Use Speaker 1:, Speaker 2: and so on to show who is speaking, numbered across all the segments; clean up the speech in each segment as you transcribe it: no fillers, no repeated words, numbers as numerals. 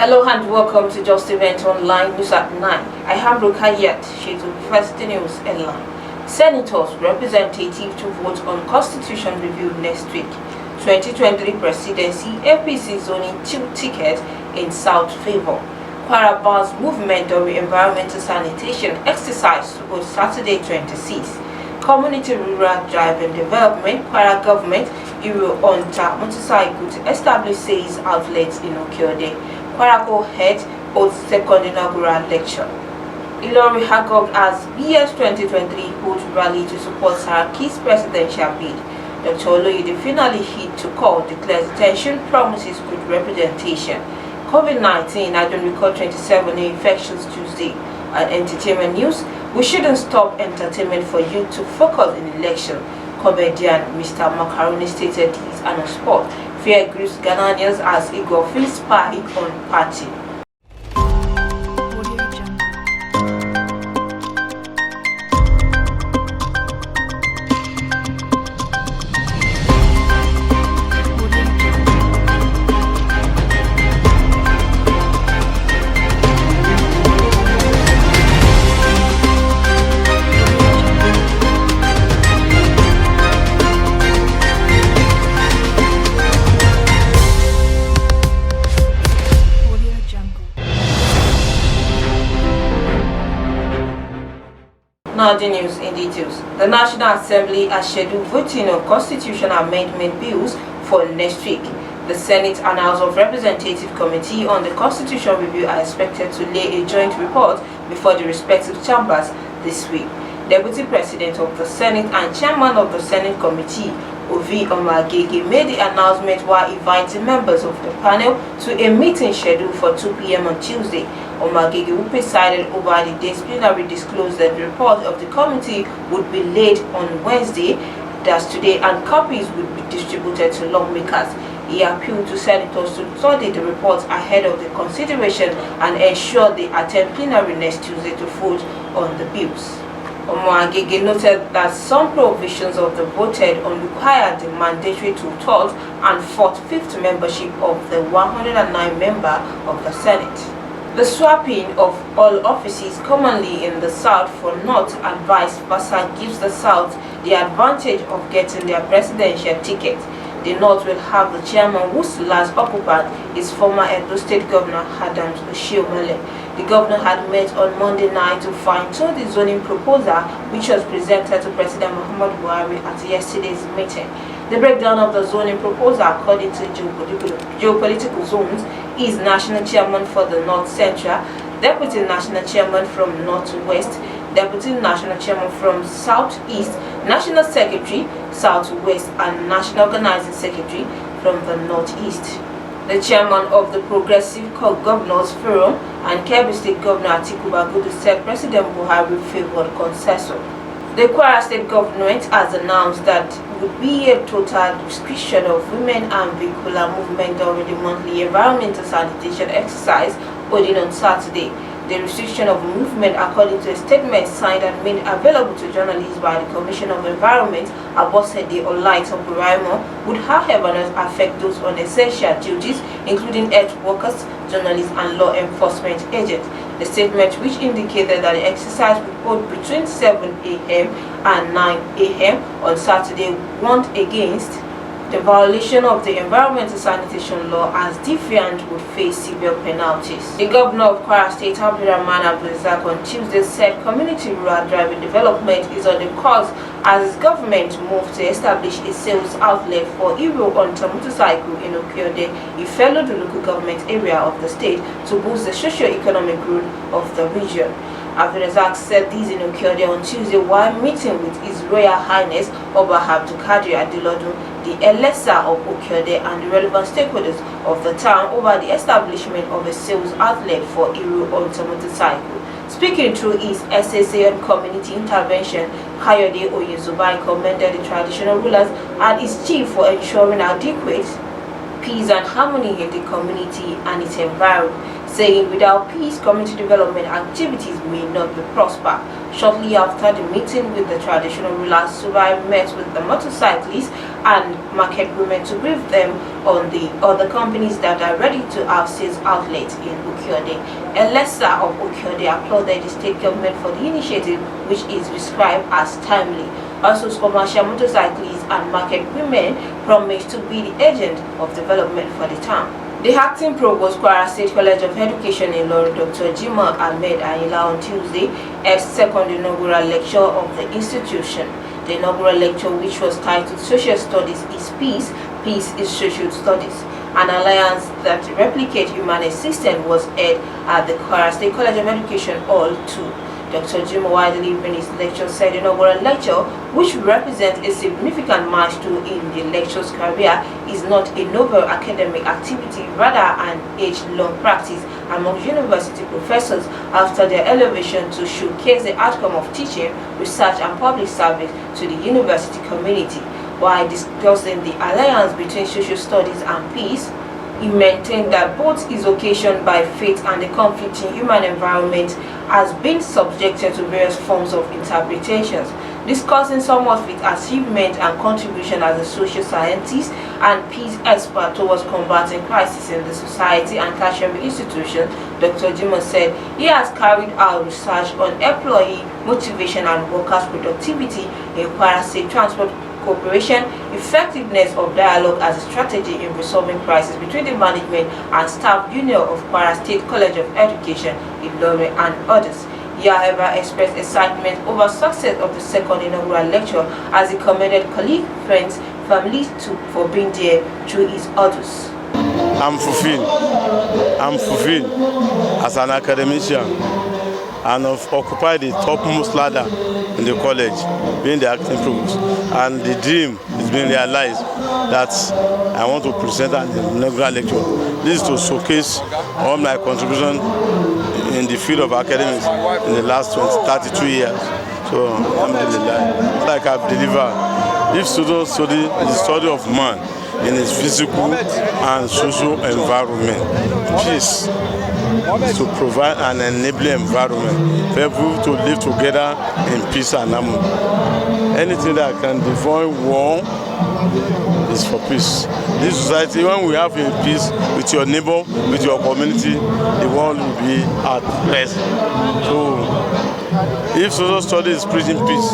Speaker 1: Hello and welcome to Just Event Online News at 9. I am Rukayat, Shetu First News Headline. Senators representative to vote on Constitution review next week. 2023 presidency APC zoning ticket in South favor. Kwara bars movement of environmental sanitation exercise on Saturday 26. Community rural drive and development, Kwara government, Euro on motorcycle to establish sales outlets in Okiode. Kwara head holds second inaugural lecture. Ilori Hagog as BS 2023 holds rally to support Saraki's presidential bid. Dr. Oloyede finally hit to call, declares detention, promises good representation. COVID-19 had been record 27 new infections Tuesday. At entertainment news, we shouldn't stop entertainment for you to focus in election. Comedian Mr. Macaroni stated this and on sport. Fear grips Ghanaians as Igor feels spy on party. Now the news in details. The National Assembly has scheduled voting on constitutional amendment bills for next week. The Senate and House of Representatives Committee on the Constitution Review are expected to lay a joint report before the respective chambers this week. Deputy President of the Senate and Chairman of the Senate Committee, Ovi Omagege, made the announcement while inviting members of the panel to a meeting scheduled for 2 p.m. on Tuesday. Omagege, who presided over the day's plenary, disclosed that the report of the committee would be laid on Wednesday, that's today, and copies would be distributed to lawmakers. He appealed to senators to study the report ahead of the consideration and ensure they attend plenary next Tuesday to vote on the bills. Omagege noted that some provisions of the voted on required the mandatory 2/3 and 4/5 membership of the 109 member of the Senate. The swapping of all offices commonly in the South for North and vice versa gives the South the advantage of getting their presidential ticket. The North will have the chairman whose last occupant is former Edo State Governor Adams Oshiomhole. The governor had met on Monday night to fine-tune the zoning proposal which was presented to President Muhammadu Buhari at yesterday's meeting. The breakdown of the zoning proposal according to geopolitical zones is National Chairman for the North Central, Deputy National Chairman from Northwest, Deputy National Chairman from Southeast, National Secretary, Southwest, and National Organizing Secretary from the Northeast. The chairman of the Progressive Governors Forum and Kebbi State Governor Atiku Bagudu said President Buhari favored consensus. The Kwara State government has announced that it would be a total restriction of women and vehicular movement during the monthly environmental sanitation exercise holding on Saturday. The restriction of movement, according to a statement signed and made available to journalists by the Commissioner of Environment, Abosede Olaito Buraimo, would however not affect those on essential duties, including health workers, journalists, and law enforcement agents. The statement, which indicated that the exercise would hold between 7 a.m. and 9 a.m. on Saturday, warned against the violation of the environmental sanitation law, as defiant would face severe penalties. The governor of Kwara State, Abdulrahman Abdulrazak, on Tuesday said community rural driving development is on the course as his government moved to establish a sales outlet for Iro on motorcycle in Okiode, a fellow the local government area of the state, to boost the socio-economic growth of the region. Abdulrazak said this in Okiode on Tuesday while meeting with His Royal Highness Oba Abdulkadir Adelodun, the Elesa of Okiode, and the relevant stakeholders of the town over the establishment of a sales outlet for Iro on motorcycle. Speaking through his SSA on community intervention, Kayode Oyezubai commended the traditional rulers and his chief for ensuring adequate peace and harmony in the community and its environment, saying without peace, community development activities may not be prosper. Shortly after the meeting with the traditional rulers, Subai met with the motorcyclists and market women to brief them on the other companies that are ready to have sales outlets in Ukiode. Elesa of Ukiode applauded the state government for the initiative, which is described as timely. Also, commercial motorcyclists and market women promised to be the agent of development for the town. The acting provost, Kwara State College of Education in Ilorin, Dr. Jimoh Ahmed Ayinla, on Tuesday, held second inaugural lecture of the institution. The inaugural lecture, which was titled Social Studies is Peace, Peace is Social Studies, an alliance that replicates humanist system, was held at the Kwara State College of Education Hall 2. Dr. Jimoh, while delivering his lecture, said the inaugural lecture, which represents a significant milestone in the lecturer's career, is not a novel academic activity, rather an age-long practice among university professors after their elevation to showcase the outcome of teaching, research and public service to the university community. While discussing the alliance between social studies and peace, he maintained that both is occasioned by faith and the conflicting human environment has been subjected to various forms of interpretations. Discussing some of its achievement and contribution as a social scientist and peace expert towards combating crisis in the society and tertiary institutions, Dr. Jimoh said he has carried out research on employee motivation and workers' productivity in Kwara State Transport Cooperation, effectiveness of dialogue as a strategy in resolving crisis between the management and staff union of Kwara State College of Education, Ilorin, and others. He, however, expressed excitement over success of the second inaugural lecture as he commended colleagues, friends, families for being there through his orders.
Speaker 2: I'm fulfilled as an academician and have occupied the topmost ladder in the college, being the acting provost. And the dream is being realized that I want to present an inaugural lecture. This is to showcase all my contribution in the field of academics in the last 32 years. So, alhamdulillah, like I've delivered. If students study the study of man in his physical and social environment, peace, to provide an enabling environment for people to live together in peace and harmony. Anything that can avoid war is for peace. This society, when we have a peace with your neighbor, with your community, the world will be at rest. So, if social study is preaching peace,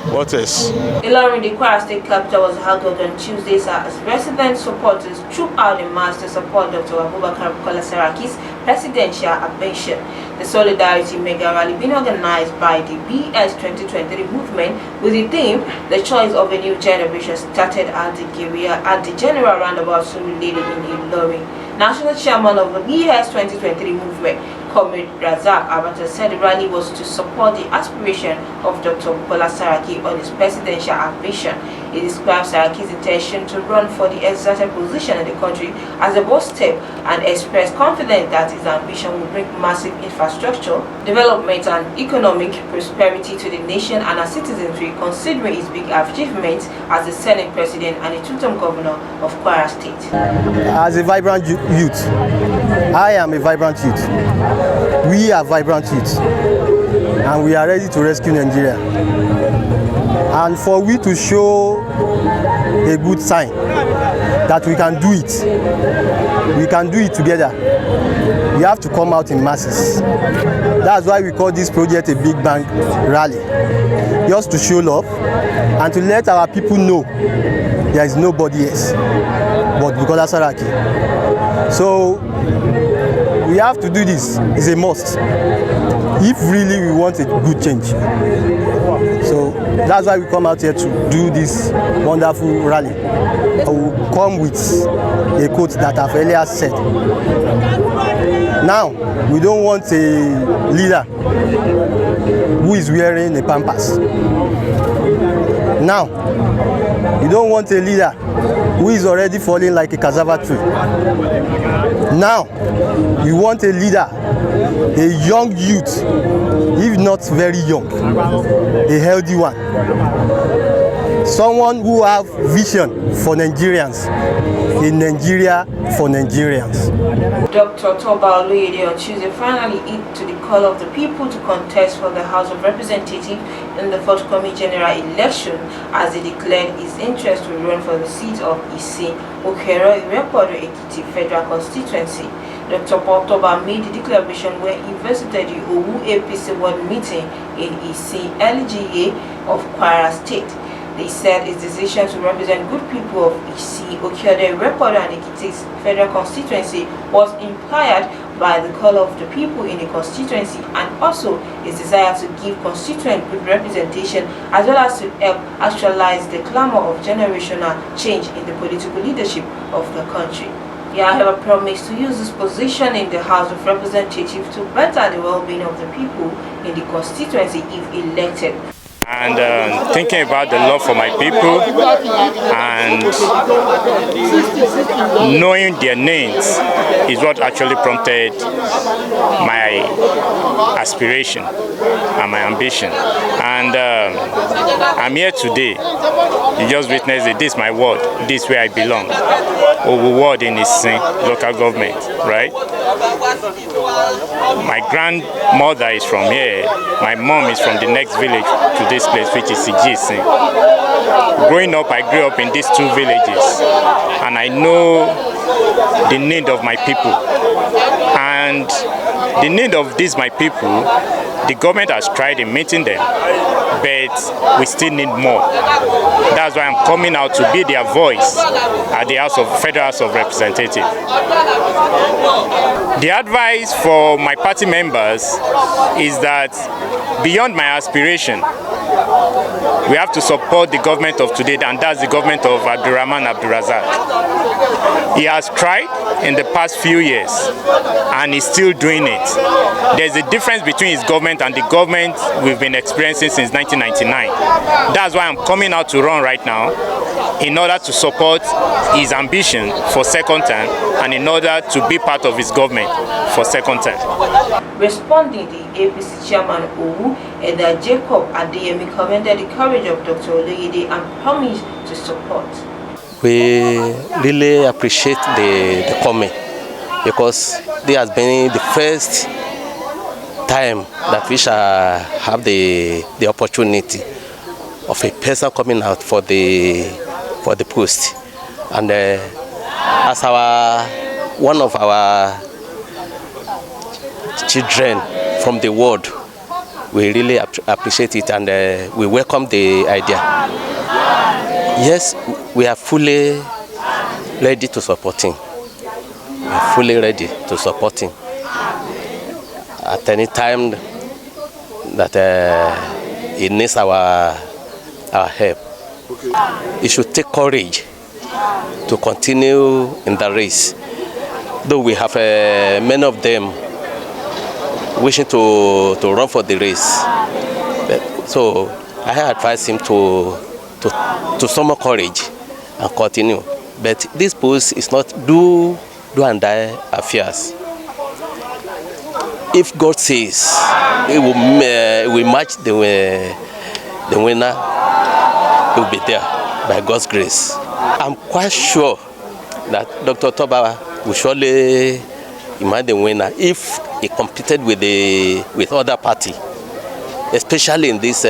Speaker 2: what else?
Speaker 1: Ilorin, the Kwara State capital, was held on Tuesdays as resident supporters trooped out in mass to support Dr. Abubakar Bukola Saraki's presidential ambition. The Solidarity Mega Rally being organized by the BS 2023 movement with the theme, The Choice of a New Generation, started at the General Roundabout Surulere in Ilorin. National Chairman of the BS 2023 movement, Comrade Razak Abata, said the rally was to support the aspiration of Dr. Bukola Saraki on his presidential ambition. He described Saraki's intention to run for the exalted position in the country as a bold step and expressed confidence that his ambition will bring massive infrastructure, development and economic prosperity to the nation and our citizenry, considering his big achievements as the Senate President and the two-term governor of Kwara State.
Speaker 3: As a vibrant youth, I am a vibrant youth. We are vibrant youth, and we are ready to rescue Nigeria. And for we to show a good sign that we can do it together, we have to come out in masses. That's why we call this project a Big Bang Rally, just to show love and to let our people know there is nobody else but Bukola Saraki. So we have to do this. It's a must if really we want a good change. So that's why we come out here to do this wonderful rally. I will come with a quote that I've earlier said. Now, we don't want a leader who is wearing a pampers. Now, we don't want a leader who is already falling like a cassava tree. Now, we want a leader, a young youth, if not very young, a healthy one. Someone who have vision for Nigerians, a Nigeria for Nigerians.
Speaker 1: Dr. Toba Oloyede on Tuesday finally hit to the call of the people to contest for the House of Representatives in the forthcoming general election, as he declared his interest to run for the seat of Ise Okero Irepodo Ekiti Federal Constituency. Dr. Paul Toba made the declaration when he visited the Owu APC World Meeting in Ise LGA of Kwara State. They said his decision to represent good people of Ise, Okere, Irepodo and Ekiti's federal constituency was inspired by the call of the people in the constituency, and also his desire to give constituent good representation, as well as to help actualize the clamor of generational change in the political leadership of the country. He, however, promised to use his position in the House of Representatives to better the well-being of the people in the constituency if elected.
Speaker 4: And thinking about the love for my people and knowing their names is what actually prompted my aspiration and my ambition. And I'm here today. You just witnessed it. This is my ward. This is where I belong. Owu ward in Ise local government, right? My grandmother is from here. My mom is from the next village to this place, which is Ijise. Growing up, I grew up in these two villages, and I know the need of my people. And the need of these my people, the government has tried in meeting them, but we still need more. That's why I'm coming out to be their voice at the Federal House of Representatives. The advice for my party members is that beyond my aspiration, we have to support the government of today, and that's the government of Abdurrahman Abdulrazak. He has tried in the past few years, and he's still doing it. There's a difference between his government and the government we've been experiencing since 1999. That's why I'm coming out to run right now, in order to support his ambition for second term and in order to be part of his government for second term.
Speaker 1: Responding, the APC chairman Owu Eda Jacob Adeyemi commended the courage of Dr. Oloyede and promised to support.
Speaker 5: We really appreciate the comment, because this has been the first time that we shall have the opportunity of a person coming out for the post, and as one of our children from the world, we really appreciate it, and we welcome the idea. Yes, we are fully ready to support him. We are fully ready to support him at any time that he needs our help. He should take courage to continue in the race. Though we have many of them wishing to run for the race, so I advise him to summon courage and continue. But this post is not do and die affairs. If God says it will match the winner, he will be there by God's grace. I'm quite sure that Dr. Toba will surely emerge the winner if he competed with other party, especially in this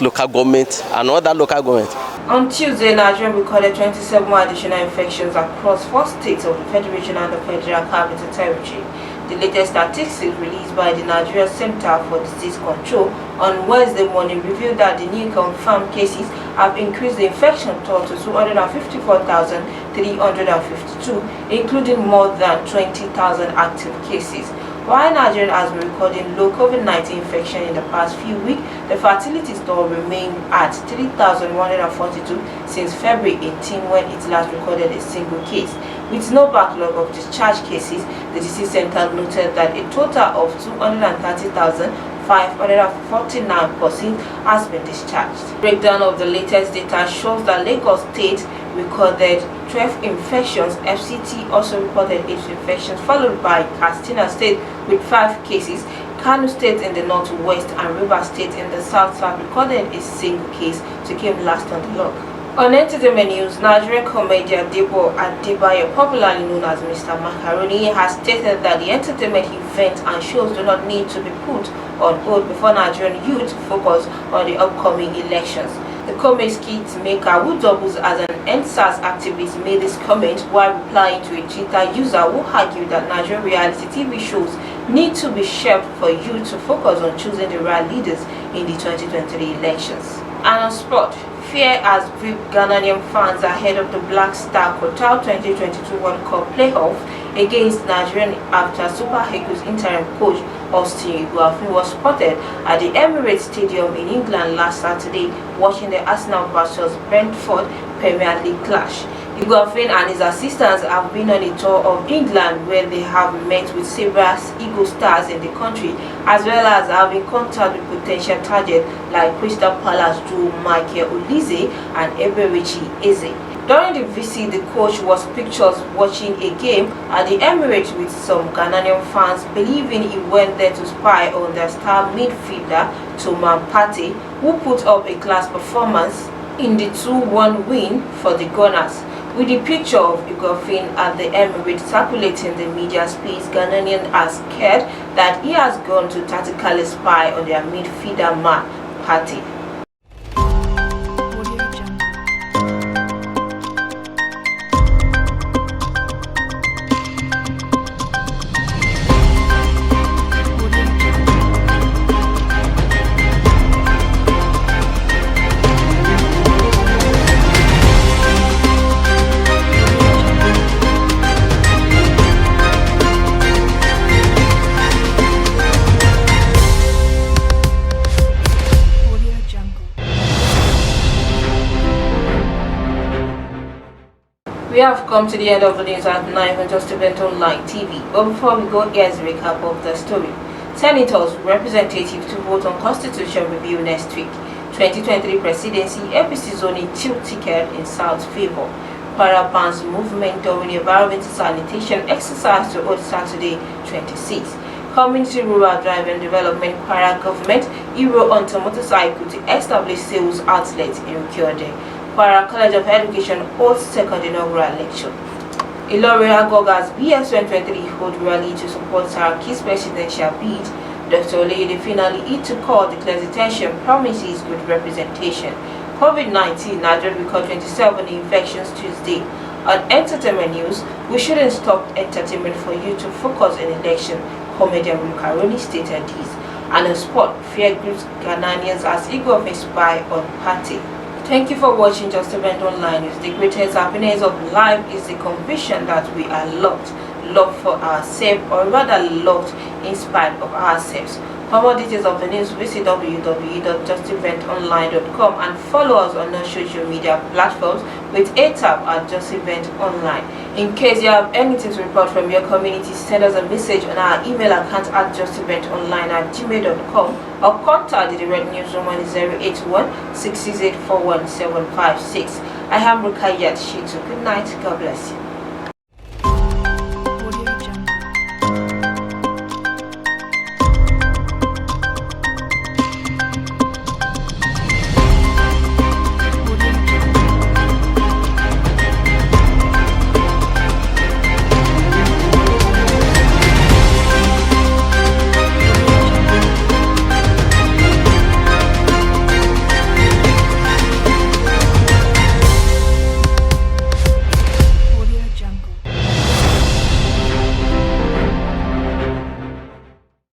Speaker 5: local government and other local government.
Speaker 1: On Tuesday, Nigeria recorded 27 more additional infections across 4 states of the Federation and the Federal Capital Territory. The latest statistics released by the Nigeria Center for Disease Control on Wednesday morning revealed that the new confirmed cases have increased the infection total to 254,352, including more than 20,000 active cases. While Nigeria has been recording low COVID-19 infection in the past few weeks, the fertility toll remained at 3,142 since February 18, when it last recorded a single case. With no backlog of discharge cases, the disease center noted that a total of 230,549 persons has been discharged. Breakdown of the latest data shows that Lagos State recorded 12 infections, FCT also reported 8 infections, followed by Katsina State with 5 cases, Kano State in the northwest and Rivers State in the south have recorded a single case to came last on the log. On entertainment news, Nigerian comedian Debo Adebayo, popularly known as Mr. Macaroni, has stated that the entertainment events and shows do not need to be put on hold before Nigerian youth focus on the upcoming elections. The comedy skit maker, who doubles as an NSAS activist, made this comment while replying to a Twitter user who argued that Nigerian reality TV shows need to be shelved for youth to focus on choosing the right leaders in the 2023 elections. And on sport, fear has gripped Ghanaian fans ahead of the Black Star Qatar 2022 World Cup playoff against Nigeria after Super Eagles interim coach Austin Iguafin was spotted at the Emirates Stadium in England last Saturday watching the Arsenal vs Brentford Premier League clash. Iguafin and his assistants have been on a tour of England where they have met with several Eagle stars in the country, as well as having contact with potential targets like Crystal Palace duo Michael Olise and Eberechi Eze. During the visit, the coach was pictured watching a game at the Emirates with some Ghanaian fans believing he went there to spy on their star midfielder Thomas Partey, who put up a class performance in the 2-1 win for the Gunners. With the picture of Iguafin at the Emirates circulating the media space, Ghanaian are scared that he has gone to tactically spy on their midfielder man, Partey. We have come to the end of the news at 9 on Just Event Online TV. But before we go, here's a recap of the story. Senators, representatives to vote on Constitution review next week. 2023 presidency, APC zoning tilt ticket in South favor. Kwara bans movement during environmental sanitation exercise to hold Saturday 26. Community Rural Drive and Development Kwara government euro onto motorcycle to establish sales outlets in Ukiode. Kwara College of Education holds second inaugural lecture. Ilori Agoga's BS123 hold rally to support Saraki's presidential bid. Dr. Olede finally hit to call declares detention promises good representation. COVID-19, Nigeria record 27 infections Tuesday. On entertainment news, we shouldn't stop entertainment for you to focus on election, comedian Macaroni stated this. And on sport, fear grips Ghanaians as Iguafin spy on Partey. Thank you for watching Just Event Online News. The greatest happiness of life is the conviction that we are loved for ourselves, or rather loved in spite of ourselves. For more details of the news, visit www.justeventonline.com and follow us on our social media platforms with a tab at Just Event Online. In case you have anything to report from your community, send us a message on our email account at justeventonline@gmail.com or contact the Red Newsroom on 081-668-41756. I am Rukayat Shitu. Good night. God bless you.